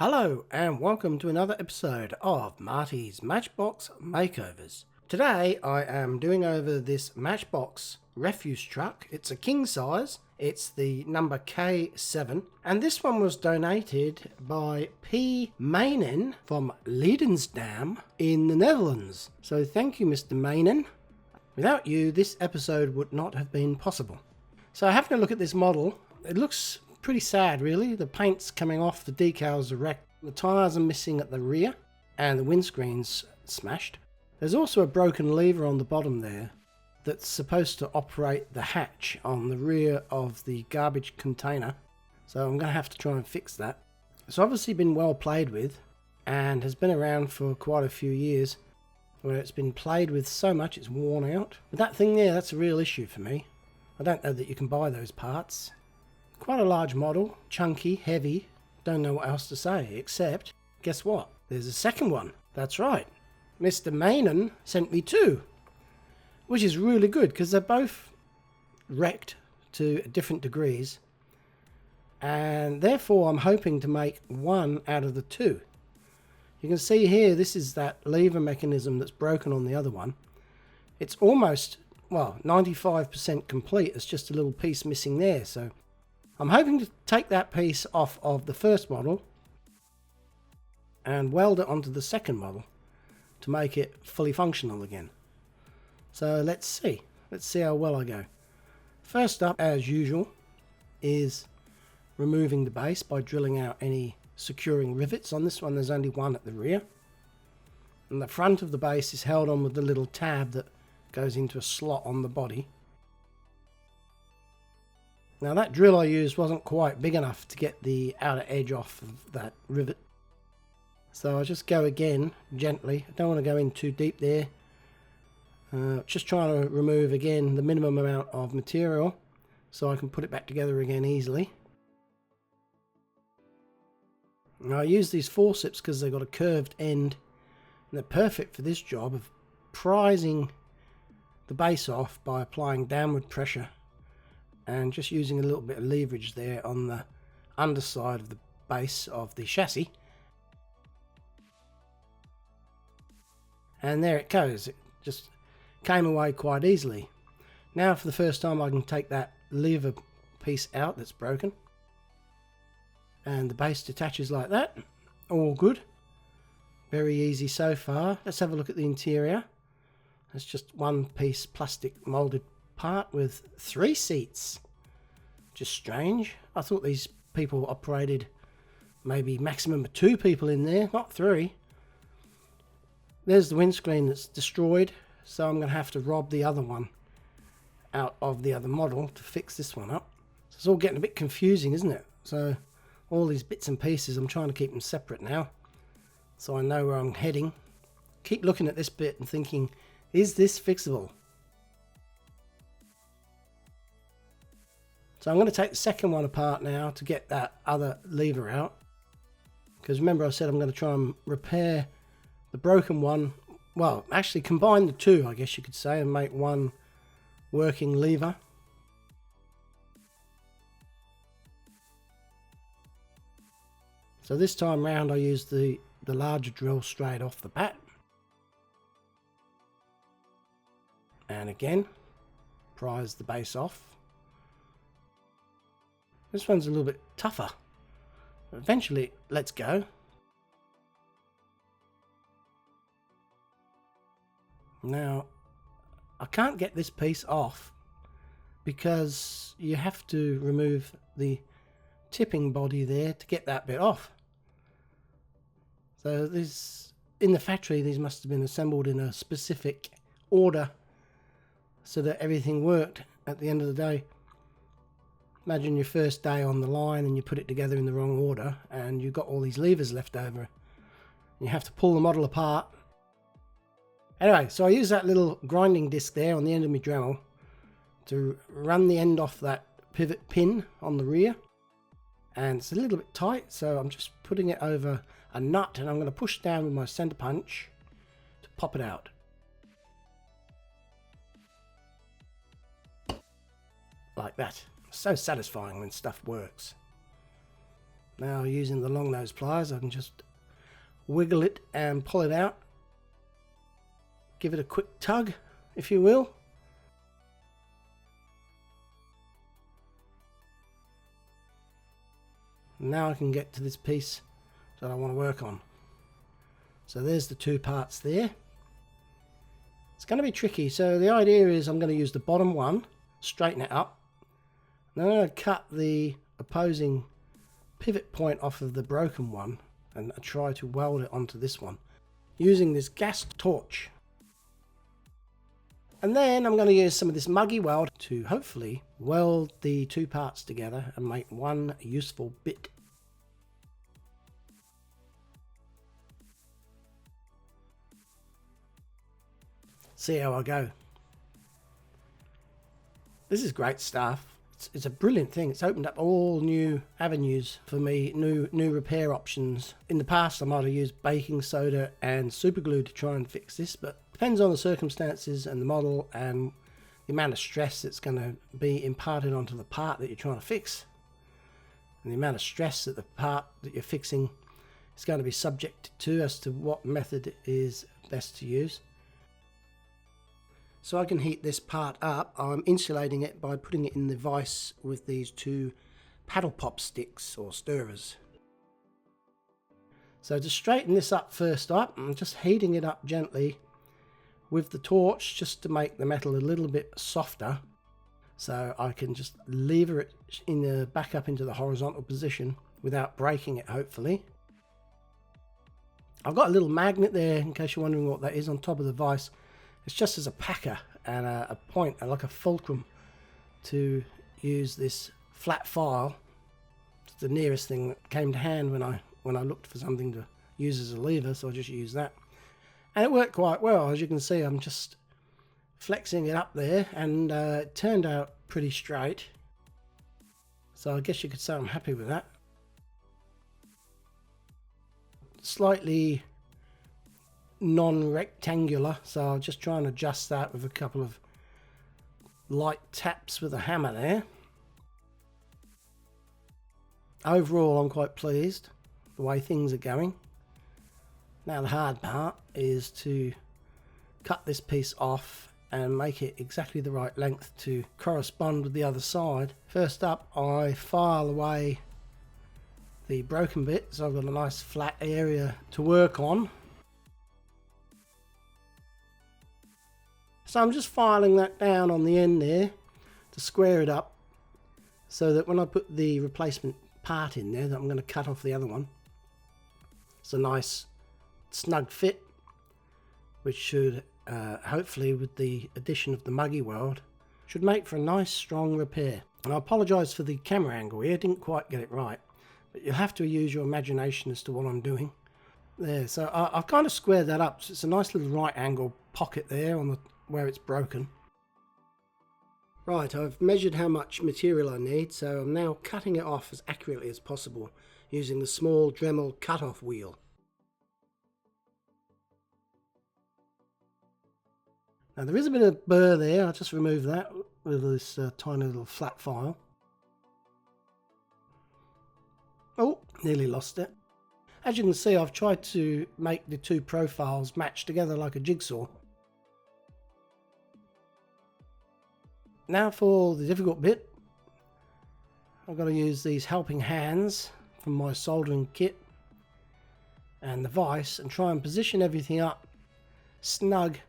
Hello and welcome to another episode of Marty's Matchbox Makeovers. Today I am doing over this Matchbox refuse truck. It's a king size. It's the number K7 and this one was donated by P. Mainen from Leidensdam in the Netherlands. So thank you, Mr. Mainen. Without you, this episode would not have been possible. So having a look at this model, it looks pretty sad really. The paint's coming off, the decals are wrecked, the tyres are missing at the rear, and the windscreen's smashed. There's also a broken lever on the bottom there that's supposed to operate the hatch on the rear of the garbage container. So I'm going to have to try and fix that. It's obviously been well played with and has been around for quite a few years, where it's been played with so much it's worn out. But that thing there, that's a real issue for me. I don't know that you can buy those parts. Quite a large model, chunky, heavy, don't know what else to say, except, guess what? There's a second one. That's right. Mr. Mainen sent me two, which is really good because they're both wrecked to different degrees, and therefore I'm hoping to make one out of the two. You can see here, this is that lever mechanism that's broken on the other one. It's almost, well, 95% complete. It's just a little piece missing there. So I'm hoping to take that piece off of the first model and weld it onto the second model to make it fully functional again. So let's see how well I go. First up, as usual, is removing the base by drilling out any securing rivets. On this one there's only one at the rear, and the front of the base is held on with the little tab that goes into a slot on the body. Now that drill I used wasn't quite big enough to get the outer edge off of that rivet, so I just go again gently. I don't want to go in too deep there. Just trying to remove again the minimum amount of material so I can put it back together again easily. Now I use these forceps because they've got a curved end and they're perfect for this job of prising the base off by applying downward pressure and just using a little bit of leverage there on the underside of the base of the chassis. And there it goes. It just came away quite easily. Now for the first time I can take that lever piece out that's broken, and the base detaches like that. All good. Very easy so far. Let's have a look at the interior. It's just one piece plastic molded part with 3 seats. Just strange. I thought these people operated maybe maximum of 2 people in there, not 3. There's the windscreen that's destroyed, so I'm going to have to rob the other one out of the other model to fix this one up. So it's all getting a bit confusing, isn't it? So all these bits and pieces, I'm trying to keep them separate now so I know where I'm heading. Keep looking at this bit and thinking, is this fixable? So I'm going to take the second one apart now to get that other lever out, because remember I said I'm going to try and repair the broken one. Well, actually combine the two, I guess you could say, and make one working lever. So this time round I used the larger drill straight off the bat. And again, prise the base off. This one's a little bit tougher. Eventually it lets go. Now, I can't get this piece off because you have to remove the tipping body there to get that bit off. So this, in the factory, these must have been assembled in a specific order so that everything worked at the end of the day. Imagine your first day on the line and you put it together in the wrong order and you've got all these levers left over. You have to pull the model apart. Anyway, so I use that little grinding disc there on the end of my Dremel to run the end off that pivot pin on the rear. And it's a little bit tight, so I'm just putting it over a nut and I'm going to push down with my center punch to pop it out. Like that. So satisfying when stuff works. Now using the long nose pliers I can just wiggle it and pull it out. Give it a quick tug, if you will. Now I can get to this piece that I want to work on. So there's the two parts there. It's going to be tricky. So the idea is I'm going to use the bottom one, straighten it up. Then I'm going to cut the opposing pivot point off of the broken one and try to weld it onto this one using this gas torch. And then I'm going to use some of this muggy weld to hopefully weld the two parts together and make one useful bit. See how I go. This is great stuff. It's a brilliant thing. It's opened up all new avenues for me, new repair options. In the past I might have used baking soda and super glue to try and fix this, but depends on the circumstances and the model and the amount of stress that's going to be imparted onto the part that you're trying to fix, and the amount of stress that the part that you're fixing is going to be subject to as to what method is best to use. So I can heat this part up. I'm insulating it by putting it in the vise with these two paddle pop sticks or stirrers. So to straighten this up first up, I'm just heating it up gently with the torch just to make the metal a little bit softer, so I can just lever it back up into the horizontal position without breaking it, hopefully. I've got a little magnet there, in case you're wondering what that is, on top of the vise. It's just as a packer and a point, like a fulcrum, to use this flat file. It's the nearest thing that came to hand when I looked for something to use as a lever, so I just used that. And it worked quite well. As you can see, I'm just flexing it up there, and it turned out pretty straight. So I guess you could say I'm happy with that. Slightly non-rectangular, so I'll just try and adjust that with a couple of light taps with a hammer there. Overall, I'm quite pleased the way things are going. Now the hard part is to cut this piece off and make it exactly the right length to correspond with the other side. First up, I file away the broken bit, so I've got a nice flat area to work on. So I'm just filing that down on the end there to square it up, so that when I put the replacement part in there that I'm going to cut off the other one, it's a nice snug fit, which should hopefully, with the addition of the muggy weld, should make for a nice strong repair. And I apologise for the camera angle here, didn't quite get it right, but you'll have to use your imagination as to what I'm doing there. So I've kind of squared that up, so it's a nice little right angle pocket there on where it's broken. Right, I've measured how much material I need, so I'm now cutting it off as accurately as possible using the small Dremel cut-off wheel. Now there is a bit of burr there. I'll just remove that with this tiny little flat file. Oh, nearly lost it. As you can see, I've tried to make the two profiles match together like a jigsaw. Now for the difficult bit, I've got to use these helping hands from my soldering kit and the vise and try and position everything up snug.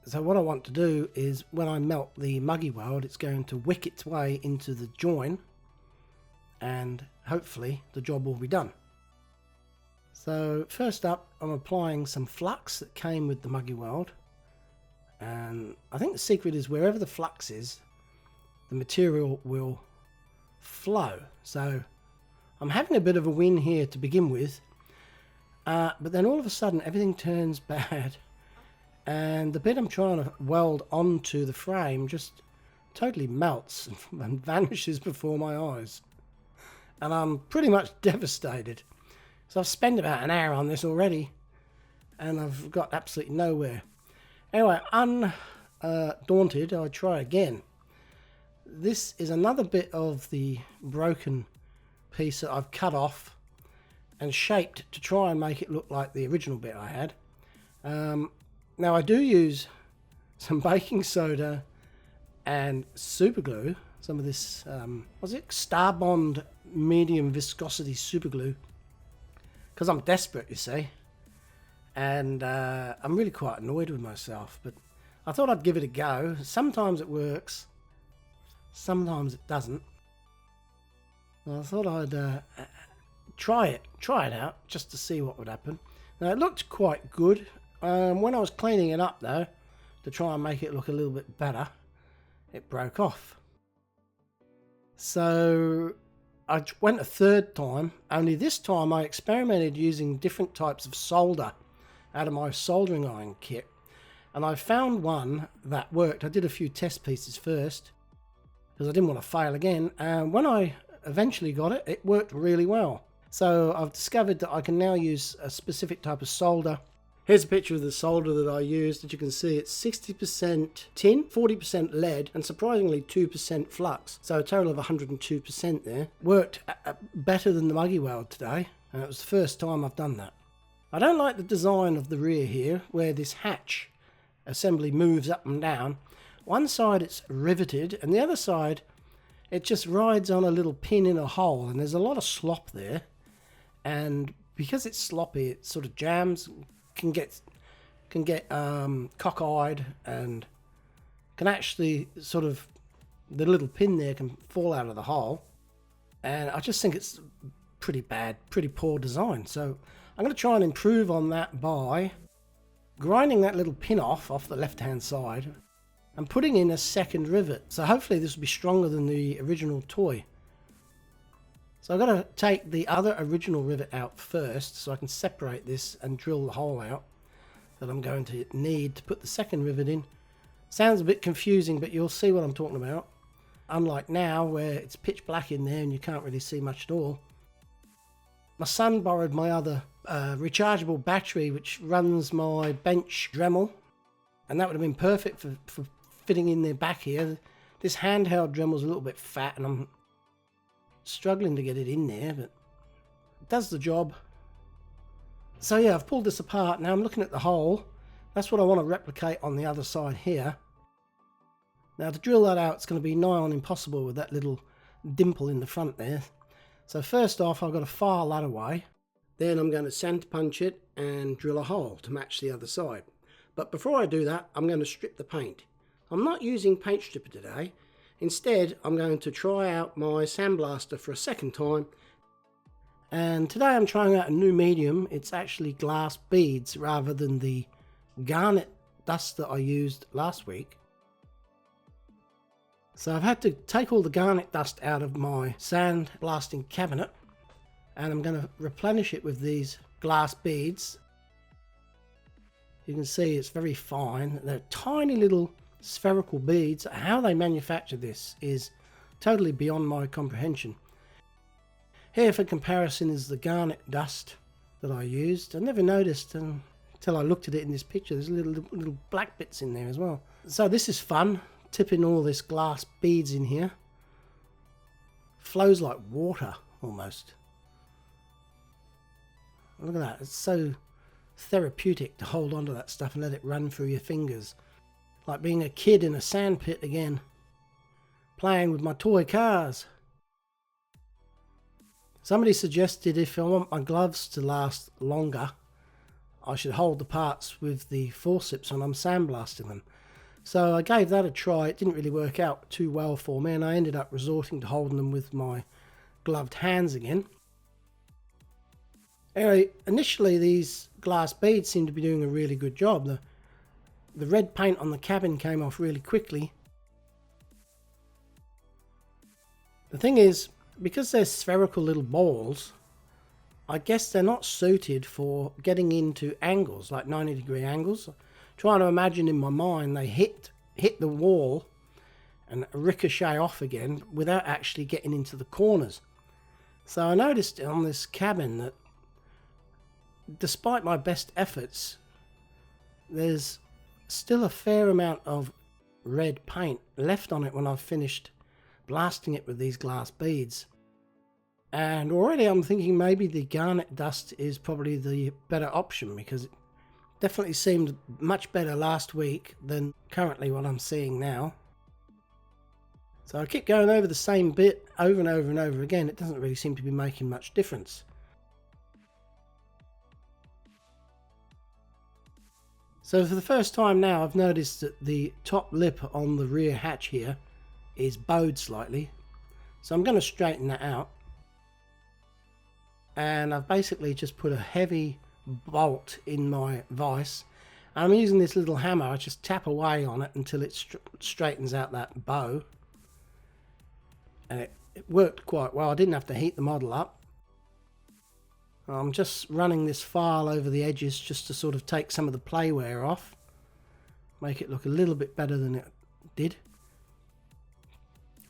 So what I want to do is, when I melt the muggy weld, it's going to wick its way into the join and hopefully the job will be done. So first up, I'm applying some flux that came with the muggy weld, and I think the secret is wherever the flux is, the material will flow. So I'm having a bit of a win here to begin with, but then all of a sudden everything turns bad. And the bit I'm trying to weld onto the frame just totally melts and vanishes before my eyes. And I'm pretty much devastated. So I've spent about an hour on this already, and I've got absolutely nowhere. Anyway, undaunted, I try again. This is another bit of the broken piece that I've cut off and shaped to try and make it look like the original bit I had. Now I do use some baking soda and super glue, some of this, what's it, Starbond medium viscosity super glue, because I'm desperate, you see, and I'm really quite annoyed with myself, but I thought I'd give it a go. Sometimes it works, sometimes it doesn't. Well, I thought I'd try it out just to see what would happen. Now it looked quite good. When I was cleaning it up though, to try and make it look a little bit better, it broke off. So I went a third time, only this time I experimented using different types of solder out of my soldering iron kit, and I found one that worked. I did a few test pieces first because I didn't want to fail again, and when I eventually got it, it worked really well. So I've discovered that I can now use a specific type of solder. Here's a picture of the solder that I used. As you can see, it's 60% tin, 40% lead, and surprisingly 2% flux. So a total of 102% there. Worked better than the muggy weld today, and it was the first time I've done that. I don't like the design of the rear here, where this hatch assembly moves up and down. One side it's riveted, and the other side it just rides on a little pin in a hole, and there's a lot of slop there. And because it's sloppy, it sort of jams, can get cockeyed, and can actually sort of, the little pin there can fall out of the hole, and I just think it's pretty bad, pretty poor design. So I'm going to try and improve on that by grinding that little pin off the left hand side and putting in a second rivet. So hopefully this will be stronger than the original toy. So I've got to take the other original rivet out first so I can separate this and drill the hole out that I'm going to need to put the second rivet in. Sounds a bit confusing, but you'll see what I'm talking about. Unlike now where it's pitch black in there and you can't really see much at all. My son borrowed my other rechargeable battery which runs my bench Dremel, and that would have been perfect for fitting in there back here. This handheld Dremel's a little bit fat and I'm struggling to get it in there, but it does the job. So yeah, I've pulled this apart. Now I'm looking at the hole. That's what I want to replicate on the other side here. Now to drill that out, it's going to be nigh on impossible with that little dimple in the front there. So first off, I've got to file that away. Then I'm going to sand punch it and drill a hole to match the other side. But before I do that, I'm going to strip the paint. I'm not using paint stripper today. Instead, I'm going to try out my sandblaster for a second time. And today I'm trying out a new medium. It's actually glass beads rather than the garnet dust that I used last week. So I've had to take all the garnet dust out of my sand blasting cabinet, and I'm going to replenish it with these glass beads. You can see it's very fine. They're tiny little spherical beads. How they manufacture this is totally beyond my comprehension. Here for comparison is the garnet dust that I used. I never noticed until I looked at it in this picture. There's little black bits in there as well. So this is fun, tipping all this glass beads in here. Flows like water almost. Look at that, it's so therapeutic to hold onto that stuff and let it run through your fingers. Like being a kid in a sand pit again, playing with my toy cars. Somebody suggested if I want my gloves to last longer, I should hold the parts with the forceps when I'm sandblasting them. So I gave that a try. It didn't really work out too well for me, and I ended up resorting to holding them with my gloved hands again. Anyway, initially these glass beads seem to be doing a really good job. The red paint on the cabin came off really quickly. The thing is, because they're spherical little balls, I guess they're not suited for getting into angles, like 90-degree angles. Trying to imagine in my mind they hit the wall and ricochet off again without actually getting into the corners. So I noticed on this cabin that despite my best efforts, there's still a fair amount of red paint left on it when I've finished blasting it with these glass beads. And already I'm thinking maybe the garnet dust is probably the better option, because it definitely seemed much better last week than currently what I'm seeing now. So I keep going over the same bit over and over and over again. It doesn't really seem to be making much difference. So for the first time now, I've noticed that the top lip on the rear hatch here is bowed slightly. So I'm going to straighten that out. And I've basically just put a heavy bolt in my vise. I'm using this little hammer. I just tap away on it until it straightens out that bow. And it worked quite well. I didn't have to heat the model up. I'm just running this file over the edges just to sort of take some of the play wear off. Make it look a little bit better than it did.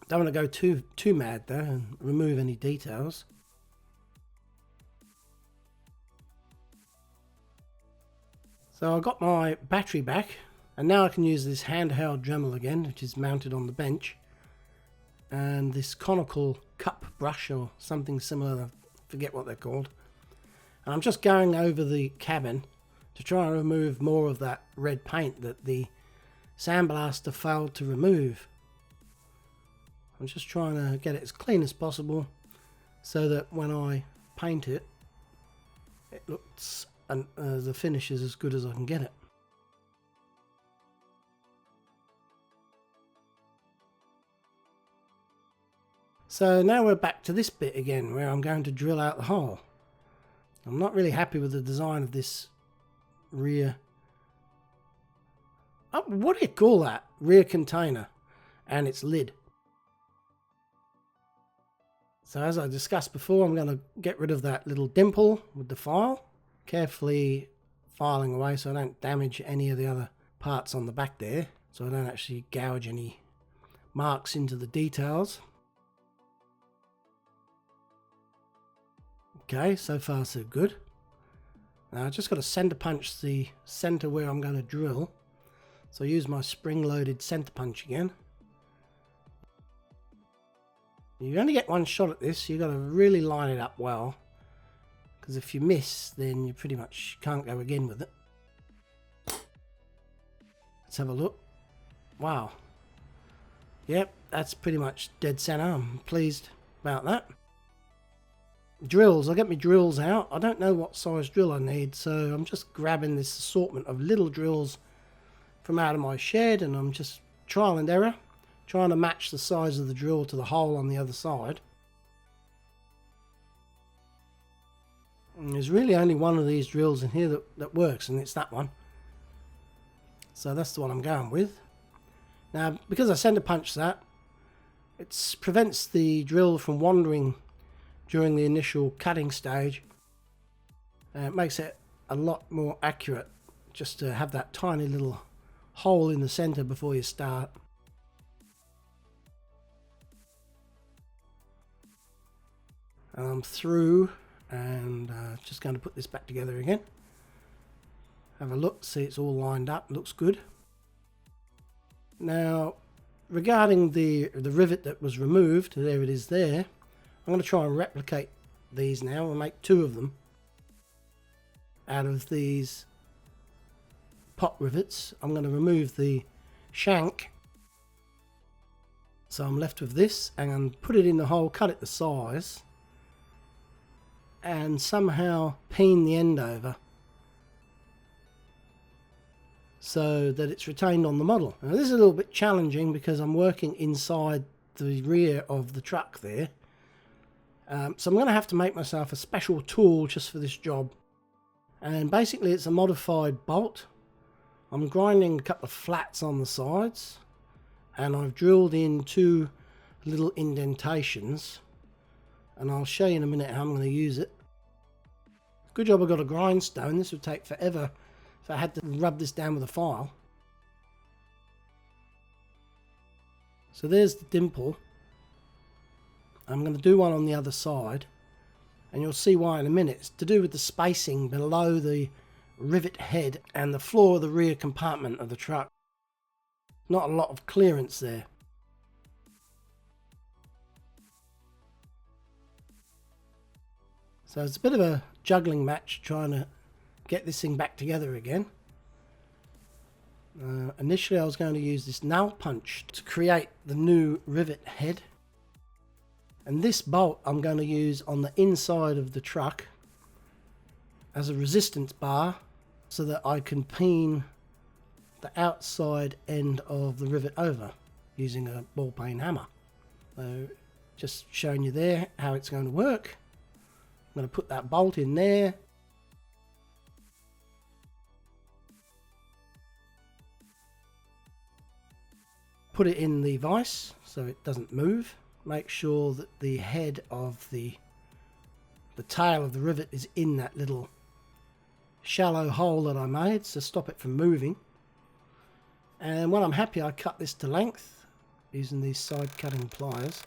Don't want to go too mad though and remove any details. So I got my battery back, and now I can use this handheld Dremel again, which is mounted on the bench. And this conical cup brush or something similar, I forget what they're called. And I'm just going over the cabin to try and remove more of that red paint that the sandblaster failed to remove. I'm just trying to get it as clean as possible so that when I paint it, it looks, and the finish is as good as I can get it. So now we're back to this bit again, where I'm going to drill out the hole. I'm not really happy with the design of this rear, what do you call that? Rear container and its lid. So as I discussed before, I'm going to get rid of that little dimple with the file, carefully filing away so I don't damage any of the other parts on the back there, so I don't actually gouge any marks into the details. Okay, so far so good. Now I just got to center punch the center where I'm going to drill. So I use my spring-loaded center punch again. You only get one shot at this, so you've got to really line it up well. Because if you miss, then you pretty much can't go again with it. Let's have a look. Wow. Yep, that's pretty much dead center. I'm pleased about that. Drills, I'll get my drills out. I don't know what size drill I need, so I'm just grabbing this assortment of little drills from out of my shed, and I'm just trial and error, trying to match the size of the drill to the hole on the other side. And there's really only one of these drills in here that works, and it's that one. So that's the one I'm going with. Now, because I center punch that, it prevents the drill from wandering during the initial cutting stage. It makes it a lot more accurate just to have that tiny little hole in the center before you start. And I'm through, and just going to put this back together again. Have a look, see it's all lined up, looks good. Now, regarding the rivet that was removed, there it is there. I'm going to try and replicate these now and make two of them out of these pot rivets. I'm going to remove the shank, so I'm left with this, and put it in the hole, cut it the size, and somehow peen the end over so that it's retained on the model. Now this is a little bit challenging because I'm working inside the rear of the truck there. So I'm going to have to make myself a special tool just for this job. And basically it's a modified bolt. I'm grinding a couple of flats on the sides, and I've drilled in two little indentations, and I'll show you in a minute how I'm going to use it. Good job I got a grindstone. This would take forever if I had to rub this down with a file. So there's the dimple. I'm going to do one on the other side, and you'll see why in a minute. It's to do with the spacing below the rivet head and the floor of the rear compartment of the truck. Not a lot of clearance there. So it's a bit of a juggling match trying to get this thing back together again. Initially I was going to use this nail punch to create the new rivet head. And this bolt I'm going to use on the inside of the truck as a resistance bar so that I can peen the outside end of the rivet over using a ball peen hammer. So just showing you there how it's going to work. I'm going to put that bolt in there. Put it in the vise so it doesn't move. Make sure that the head of the tail of the rivet is in that little shallow hole that I made to stop it from moving. And when I'm happy, I cut this to length using these side cutting pliers.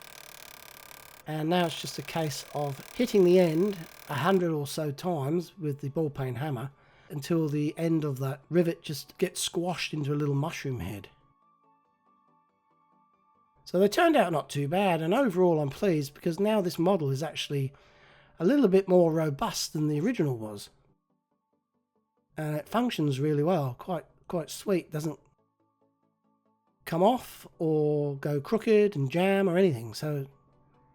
And now it's just a case of hitting the end 100 or so times with the ball peen hammer until the end of that rivet just gets squashed into a little mushroom head. So they turned out not too bad, and overall I'm pleased because now this model is actually a little bit more robust than the original was. And it functions really well, quite sweet, doesn't come off or go crooked and jam or anything, so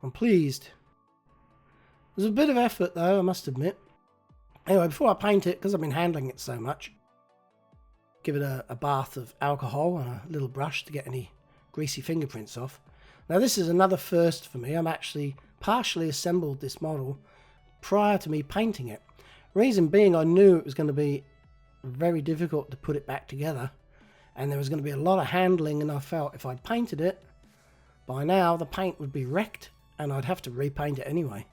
I'm pleased. There's a bit of effort though, I must admit. Anyway, before I paint it, because I've been handling it so much, give it a bath of alcohol and a little brush to get any greasy fingerprints off. Now this is another first for me. I'm actually partially assembled this model prior to me painting it. Reason being, I knew it was going to be very difficult to put it back together and there was going to be a lot of handling, and I felt if I'd painted it by now the paint would be wrecked and I'd have to repaint it anyway.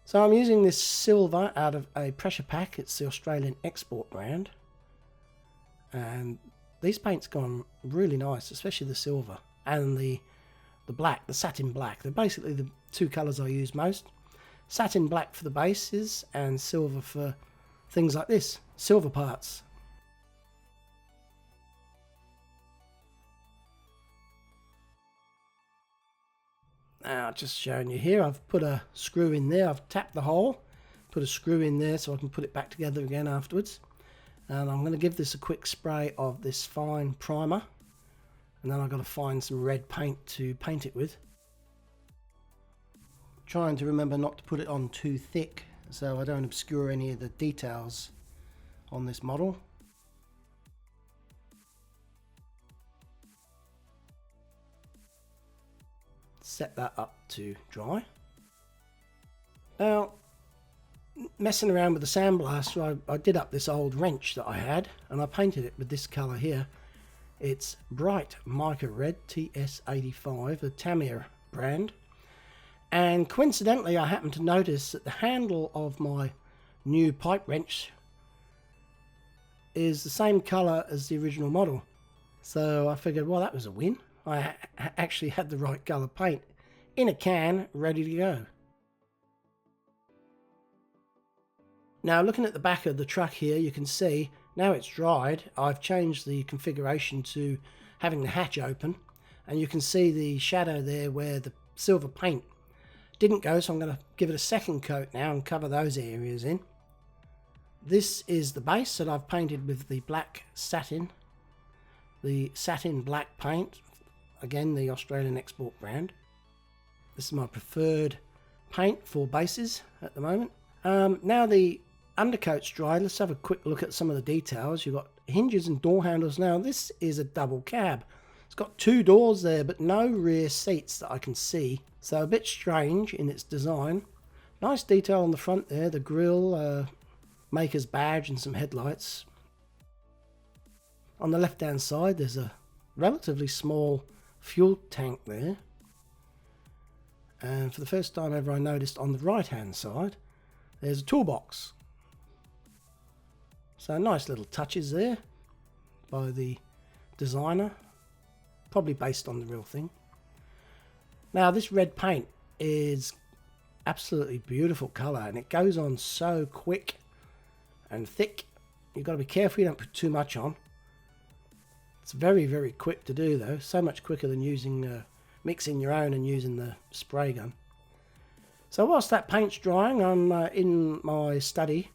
So I'm using this silver out of a pressure pack. It's the Australian export brand, and these paints gone really nice, especially the silver and the black, the satin black. They're basically the two colours I use most. Satin black for the bases and silver for things like this, silver parts. Now, just showing you here, I've put a screw in there. I've tapped the hole, put a screw in there so I can put it back together again afterwards. And I'm going to give this a quick spray of this fine primer, and then I've got to find some red paint to paint it with. Trying to remember not to put it on too thick so I don't obscure any of the details on this model. Set that up to dry. Now, messing around with the sandblaster, I did up this old wrench that I had and I painted it with this colour here. It's bright mica red, TS85, the Tamiya brand. And coincidentally I happened to notice that the handle of my new pipe wrench is the same colour as the original model. So I figured, well, that was a win. I actually had the right colour paint in a can ready to go. Now, looking at the back of the truck here, you can see now it's dried. I've changed the configuration to having the hatch open, and you can see the shadow there where the silver paint didn't go, so I'm going to give it a second coat now and cover those areas in. This is the base that I've painted with the black satin, the satin black paint, again the Australian export brand. This is my preferred paint for bases at the moment. Now the undercoat's dried, let's have a quick look at some of the details. You've got hinges and door handles. Now this is a double cab. It's got two doors there but no rear seats that I can see, so a bit strange in its design. Nice detail on the front there, the grille, maker's badge and some headlights. On the left hand side there's a relatively small fuel tank there, and for the first time ever I noticed on the right hand side there's a toolbox. So nice little touches there by the designer, probably based on the real thing. Now this red paint is absolutely beautiful colour and it goes on so quick and thick. You've got to be careful you don't put too much on. It's very, very quick to do though, so much quicker than using mixing your own and using the spray gun. So whilst that paint's drying, I'm in my study,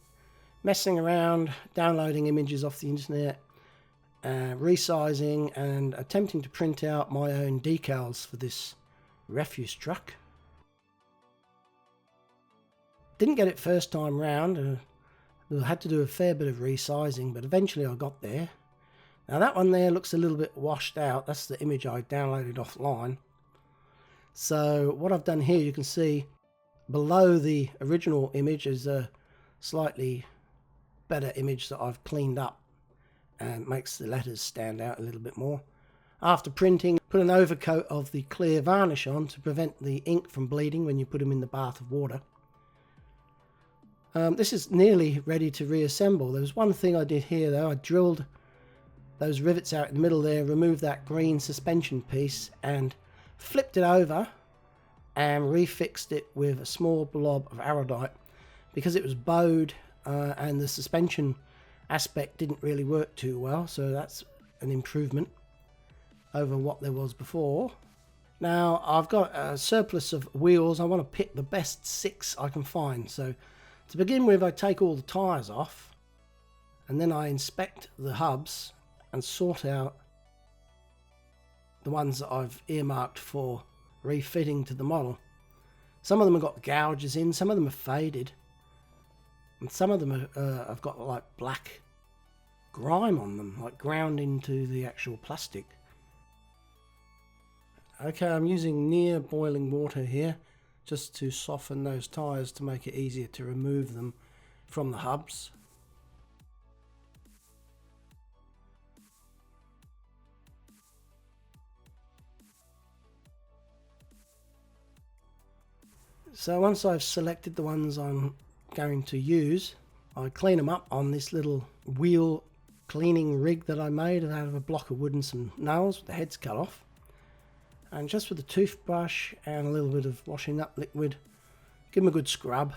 messing around, downloading images off the internet, resizing and attempting to print out my own decals for this refuse truck. Didn't get it first time round, I had to do a fair bit of resizing, but eventually I got there. Now that one there looks a little bit washed out. That's the image I downloaded offline. So what I've done here, you can see below the original image is a slightly better image that I've cleaned up and makes the letters stand out a little bit more. After printing, put an overcoat of the clear varnish on to prevent the ink from bleeding when you put them in the bath of water. This is nearly ready to reassemble. There was one thing I did here though. I drilled those rivets out in the middle there, removed that green suspension piece and flipped it over and refixed it with a small blob of araldite because it was bowed and the suspension aspect didn't really work too well, so that's an improvement over what there was before. Now I've got a surplus of wheels. I want to pick the best 6 I can find. So to begin with, I take all the tyres off and then I inspect the hubs and sort out the ones that I've earmarked for refitting to the model. Some of them have got gouges in, some of them are faded, and some of them have got like black grime on them, like ground into the actual plastic. Okay, I'm using near boiling water here just to soften those tyres to make it easier to remove them from the hubs. So once I've selected the ones I'm going to use, I clean them up on this little wheel cleaning rig that I made out of a block of wood and some nails with the heads cut off. And just with a toothbrush and a little bit of washing up liquid, give them a good scrub.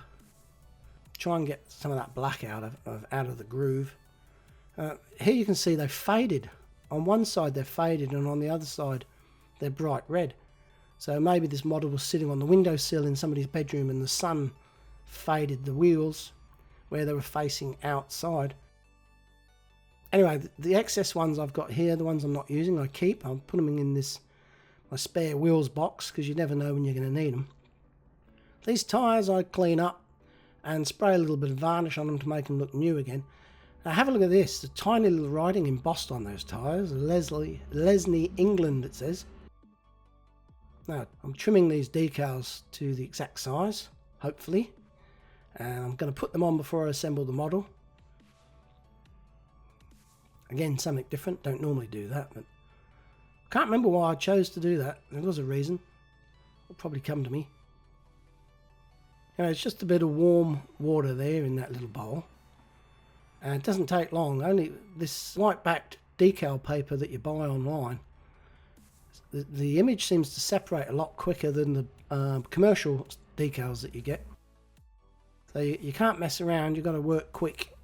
Try and get some of that black out of the groove. Here you can see they've faded. On one side they're faded and on the other side they're bright red. So maybe this model was sitting on the windowsill in somebody's bedroom and the sun faded the wheels where they were facing outside. Anyway, the excess ones I've got here, the ones I'm not using, I keep. I'll put them in this my spare wheels box because you never know when you're going to need them. These tyres I clean up and spray a little bit of varnish on them to make them look new again. Now have a look at this, the tiny little writing embossed on those tyres, Leslie England it says. Now I'm trimming these decals to the exact size, hopefully, and I'm going to put them on before I assemble the model. Again, something different, don't normally do that, but I can't remember why I chose to do that. There was a reason. It'll probably come to me. Anyway, it's just a bit of warm water there in that little bowl. And it doesn't take long. Only this white-backed decal paper that you buy online, the image seems to separate a lot quicker than the commercial decals that you get. So you can't mess around, you've got to work quick.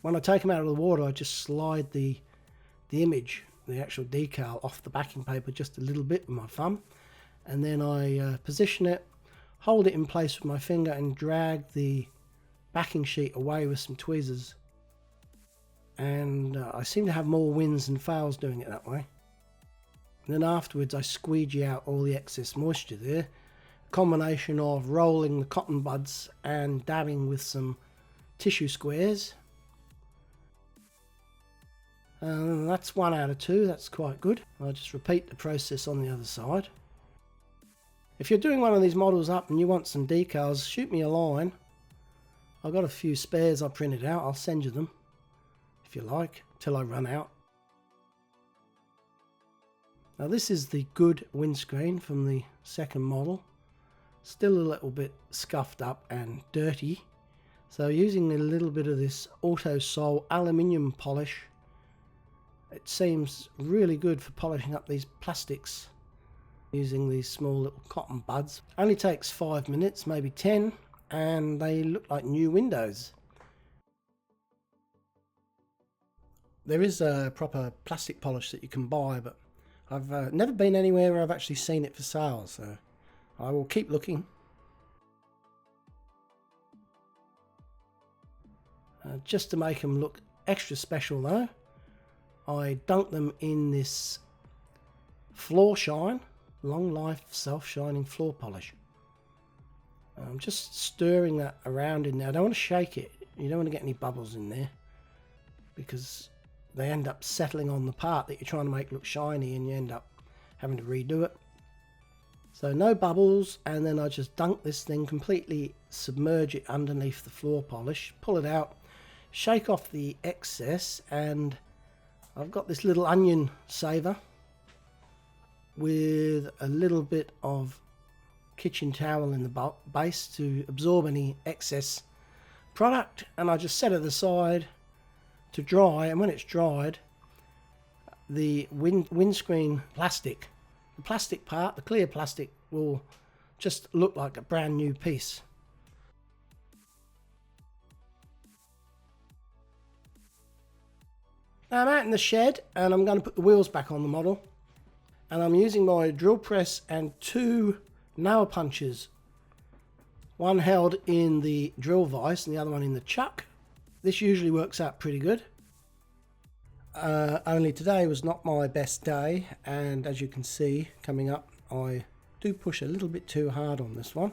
When I take them out of the water, I just slide the image, the actual decal, off the backing paper just a little bit with my thumb, and then I position it, hold it in place with my finger and drag the backing sheet away with some tweezers, and I seem to have more wins than fails doing it that way. And then afterwards I squeegee out all the excess moisture there, a combination of rolling the cotton buds and dabbing with some tissue squares. That's 1 out of 2, that's quite good. I'll just repeat the process on the other side. If you're doing one of these models up and you want some decals, shoot me a line. I've got a few spares I printed out, I'll send you them if you like, till I run out. Now this is the good windscreen from the second model. Still a little bit scuffed up and dirty. So using a little bit of this Autosol aluminium polish, it seems really good for polishing up these plastics using these small little cotton buds. Only takes 5 minutes, maybe 10, and they look like new windows. There is a proper plastic polish that you can buy, but I've never been anywhere where I've actually seen it for sale, so I will keep looking. Just to make them look extra special though, I dunk them in this floor shine, long life self-shining floor polish. I'm just stirring that around in there. I don't want to shake it. You don't want to get any bubbles in there, because they end up settling on the part that you're trying to make look shiny, and you end up having to redo it. So no bubbles, and then I just dunk this thing, completely submerge it underneath the floor polish, pull it out, shake off the excess, and I've got this little onion saver with a little bit of kitchen towel in the base to absorb any excess product, and I just set it aside to dry. And when it's dried, the windscreen plastic, the plastic part, the clear plastic, will just look like a brand new piece. Now I'm out in the shed and I'm going to put the wheels back on the model, and I'm using my drill press and 2 nail punches, one held in the drill vise and the other one in the chuck. This usually works out pretty good. Only today was not my best day, and as you can see coming up, I do push a little bit too hard on this one.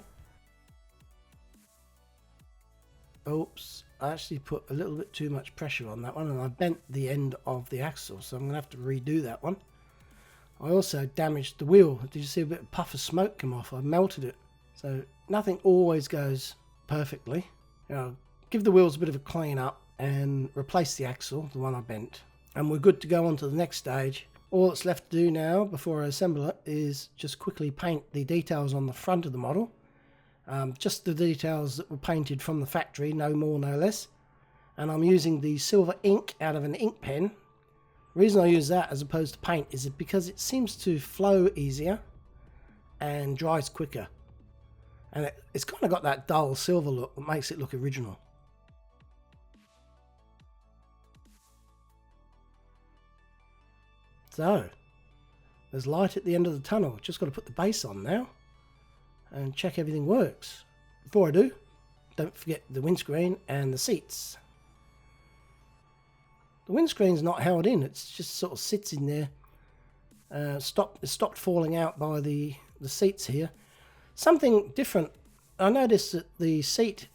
Oops, I actually put a little bit too much pressure on that one, and I bent the end of the axle, so I'm going to have to redo that one. I also damaged the wheel. Did you see a bit of puff of smoke come off? I melted it. So nothing always goes perfectly. Give the wheels a bit of a clean up and replace the axle, the one I bent, and we're good to go on to the next stage. All that's left to do now before I assemble it is just quickly paint the details on the front of the model. Just the details that were painted from the factory, no more no less. And I'm using the silver ink out of an ink pen. The reason I use that as opposed to paint is because it seems to flow easier and dries quicker, and it's kind of got that dull silver look that makes it look original. So there's light at the end of the tunnel. Just got to put the base on now and check everything works. Before I do, don't forget the windscreen and the seats. The windscreen's not held in, it's just sort of sits in there. It's stopped falling out by the seats here. Something different, I noticed that the seat,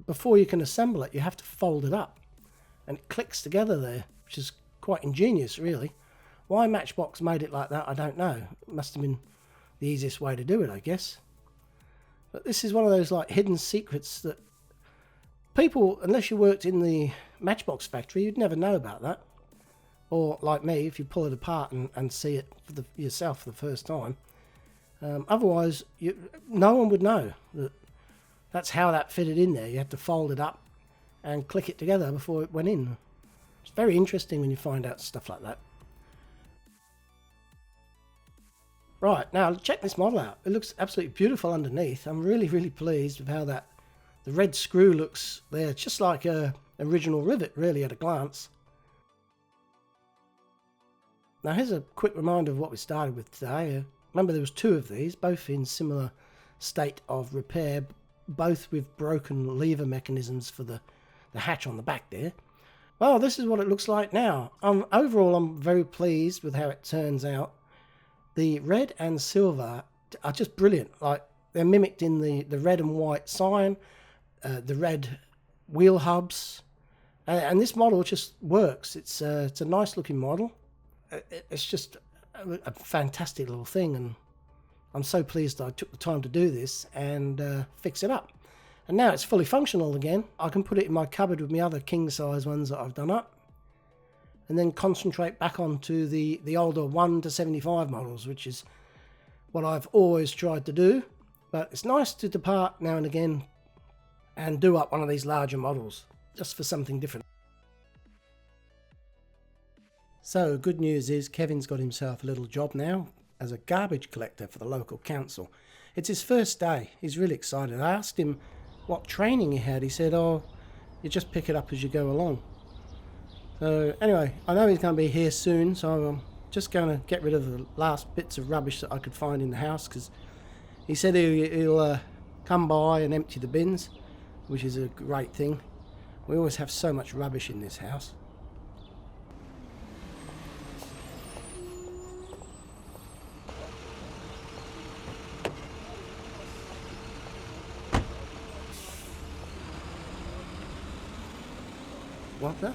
before you can assemble it, you have to fold it up, and it clicks together there, which is quite ingenious really. Why Matchbox made it like that, I don't know. It must have been the easiest way to do it, I guess. But this is one of those like hidden secrets that people, unless you worked in the Matchbox factory, you'd never know about that. Or like me, if you pull it apart and see it for yourself for the first time. Otherwise, no one would know that that's how that fitted in there. You had to fold it up and click it together before it went in. It's very interesting when you find out stuff like that. Right, now check this model out. It looks absolutely beautiful underneath. I'm really, really pleased with how the red screw looks there. It's just like a original rivet, really, at a glance. Now here's a quick reminder of what we started with today. Remember there was 2 of these, both in similar state of repair, both with broken lever mechanisms for the hatch on the back there. Well, this is what it looks like now. Overall, I'm very pleased with how it turns out. The red and silver are just brilliant. Like, they're mimicked in the red and white sign, the red wheel hubs, and this model just works. It's a nice looking model. It's just a fantastic little thing, and I'm so pleased that I took the time to do this and fix it up. And now it's fully functional again. I can put it in my cupboard with my other king size ones that I've done up, and then concentrate back onto the older 1 to 75 models, which is what I've always tried to do. But it's nice to depart now and again and do up one of these larger models, just for something different. So good news is Kevin's got himself a little job now as a garbage collector for the local council. It's his first day. He's really excited. I asked him what training he had. He said, oh, you just pick it up as you go along. So anyway, I know he's going to be here soon, so I'm just going to get rid of the last bits of rubbish that I could find in the house, because he said he'll come by and empty the bins, which is a great thing. We always have so much rubbish in this house. What the?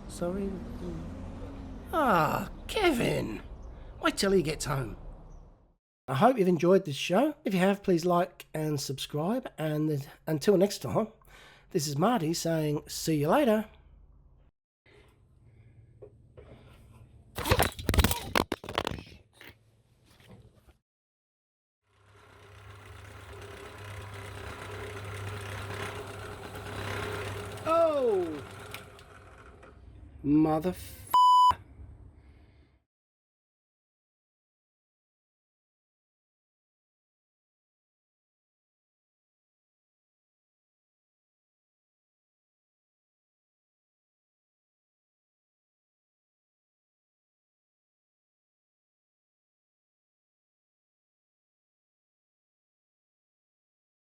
Sorry? Ah, Kevin! Wait till he gets home. I hope you've enjoyed this show. If you have, please like and subscribe. And until next time, this is Marty saying see you later. Oh! Mother